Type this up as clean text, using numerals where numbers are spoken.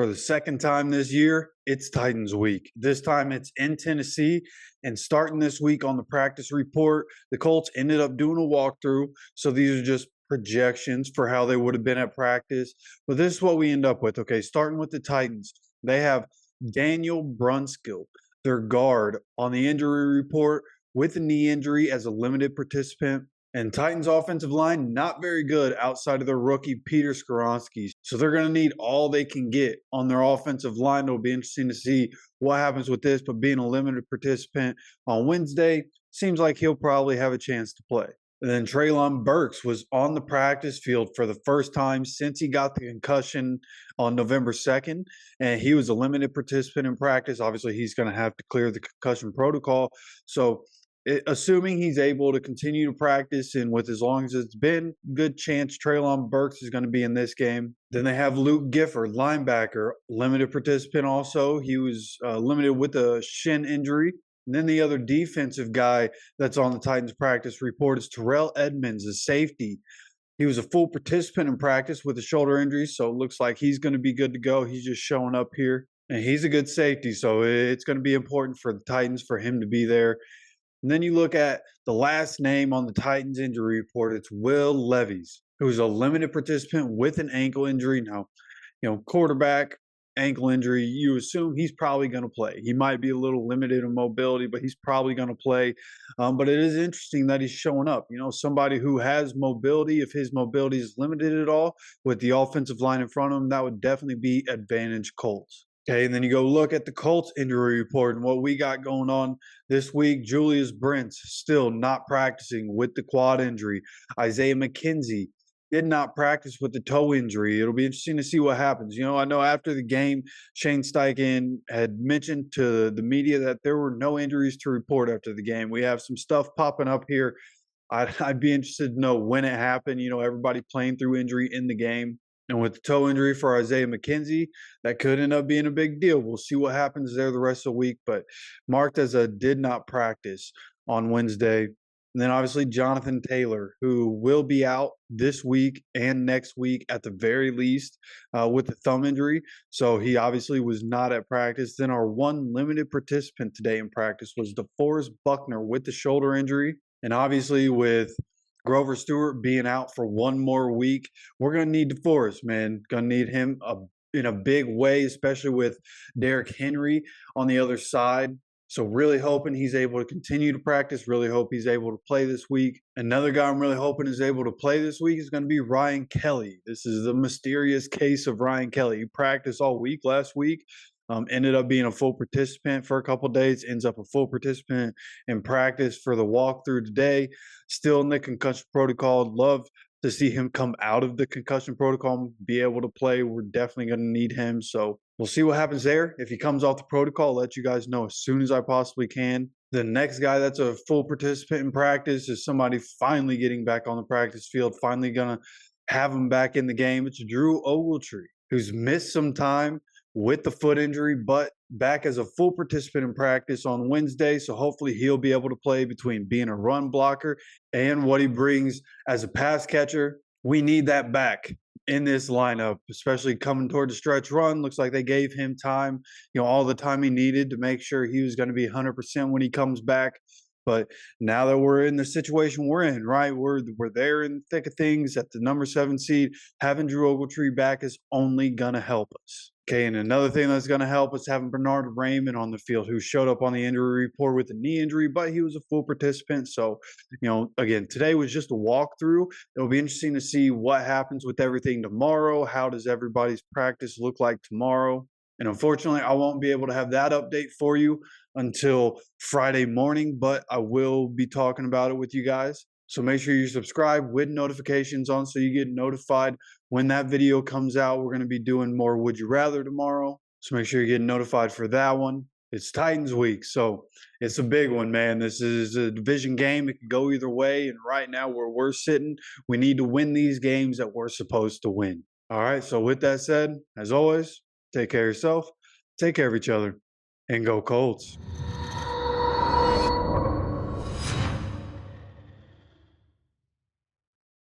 For the second time this year, it's Titans week. This time it's in Tennessee. And starting this week on the practice report, the Colts ended up doing a walkthrough. So these are just projections for how they would have been at practice. But this is what we end up with. Okay, starting with the Titans, they have Daniel Brunskill, their guard, on the injury report with a knee injury as a limited participant. And Titans offensive line, not very good outside of their rookie, Peter Skoronski. So they're going to need all they can get on their offensive line. It'll be interesting to see what happens with this. But being a limited participant on Wednesday, seems like he'll probably have a chance to play. And then Treylon Burks was on the practice field for the first time since he got the concussion on November 2nd. And he was a limited participant in practice. Obviously, he's going to have to clear the concussion protocol. So assuming he's able to continue to practice and with as long as it's been, good chance Treylon Burks is going to be in this game. Then they have Luke Gifford, linebacker, limited participant also. He was limited with a shin injury. And then the other defensive guy that's on the Titans practice report is Terrell Edmonds, a safety. He was a full participant in practice with a shoulder injury, so it looks like he's going to be good to go. He's just showing up here. And he's a good safety, so it's going to be important for the Titans for him to be there. And then you look at the last name on the Titans injury report. It's Will Levis, who's a limited participant with an ankle injury. Now, quarterback, ankle injury, you assume he's probably going to play. He might be a little limited in mobility, but he's probably going to play. But it is interesting that he's showing up. Somebody who has mobility, if his mobility is limited at all with the offensive line in front of him, that would definitely be advantage Colts. Okay, and then you go look at the Colts injury report and what we got going on this week. Julius Brents still not practicing with the quad injury. Isaiah McKenzie did not practice with the toe injury. It'll be interesting to see what happens. I know after the game, Shane Steichen had mentioned to the media that there were no injuries to report after the game. We have some stuff popping up here. I'd be interested to know when it happened. Everybody playing through injury in the game. And with the toe injury for Isaiah McKenzie, that could end up being a big deal. We'll see what happens there the rest of the week, but marked as a did not practice on Wednesday. And then obviously Jonathan Taylor, who will be out this week and next week at the very least with the thumb injury. So he obviously was not at practice. Then our one limited participant today in practice was DeForest Buckner with the shoulder injury. And obviously with Grover Stewart being out for one more week, we're going to need DeForest, man. Going to need him in a big way, especially with Derrick Henry on the other side. So really hoping he's able to continue to practice, really hope he's able to play this week. Another guy I'm really hoping is able to play this week is going to be Ryan Kelly. This is the mysterious case of Ryan Kelly. He practiced all week last week. Ended up being a full participant for a couple of days, ends up a full participant in practice for the walkthrough today. Still in the concussion protocol. Love to see him come out of the concussion protocol and be able to play. We're definitely going to need him. So we'll see what happens there. If he comes off the protocol, I'll let you guys know as soon as I possibly can. The next guy that's a full participant in practice is somebody finally getting back on the practice field, finally going to have him back in the game. It's Drew Ogletree, who's missed some time with the foot injury, but back as a full participant in practice on Wednesday. So hopefully he'll be able to play between being a run blocker and what he brings as a pass catcher. We need that back in this lineup, especially coming toward the stretch run. Looks like they gave him time, all the time he needed to make sure he was going to be 100% when he comes back. But now that we're in the situation we're in, right, we're there in the thick of things at the number 7 seed, having Drew Ogletree back is only going to help us. Okay, and another thing that's going to help is having Bernard Raymond on the field, who showed up on the injury report with a knee injury, but he was a full participant. So, again, today was just a walkthrough. It'll be interesting to see what happens with everything tomorrow. How does everybody's practice look like tomorrow? And unfortunately, I won't be able to have that update for you until Friday morning, but I will be talking about it with you guys. So make sure you subscribe with notifications on so you get notified when that video comes out. We're going to be doing more Would You Rather tomorrow. So make sure you get notified for that one. It's Titans week, so it's a big one, man. This is a division game. It could go either way. And right now where we're sitting, we need to win these games that we're supposed to win. All right, so with that said, as always, take care of yourself, take care of each other, and go Colts.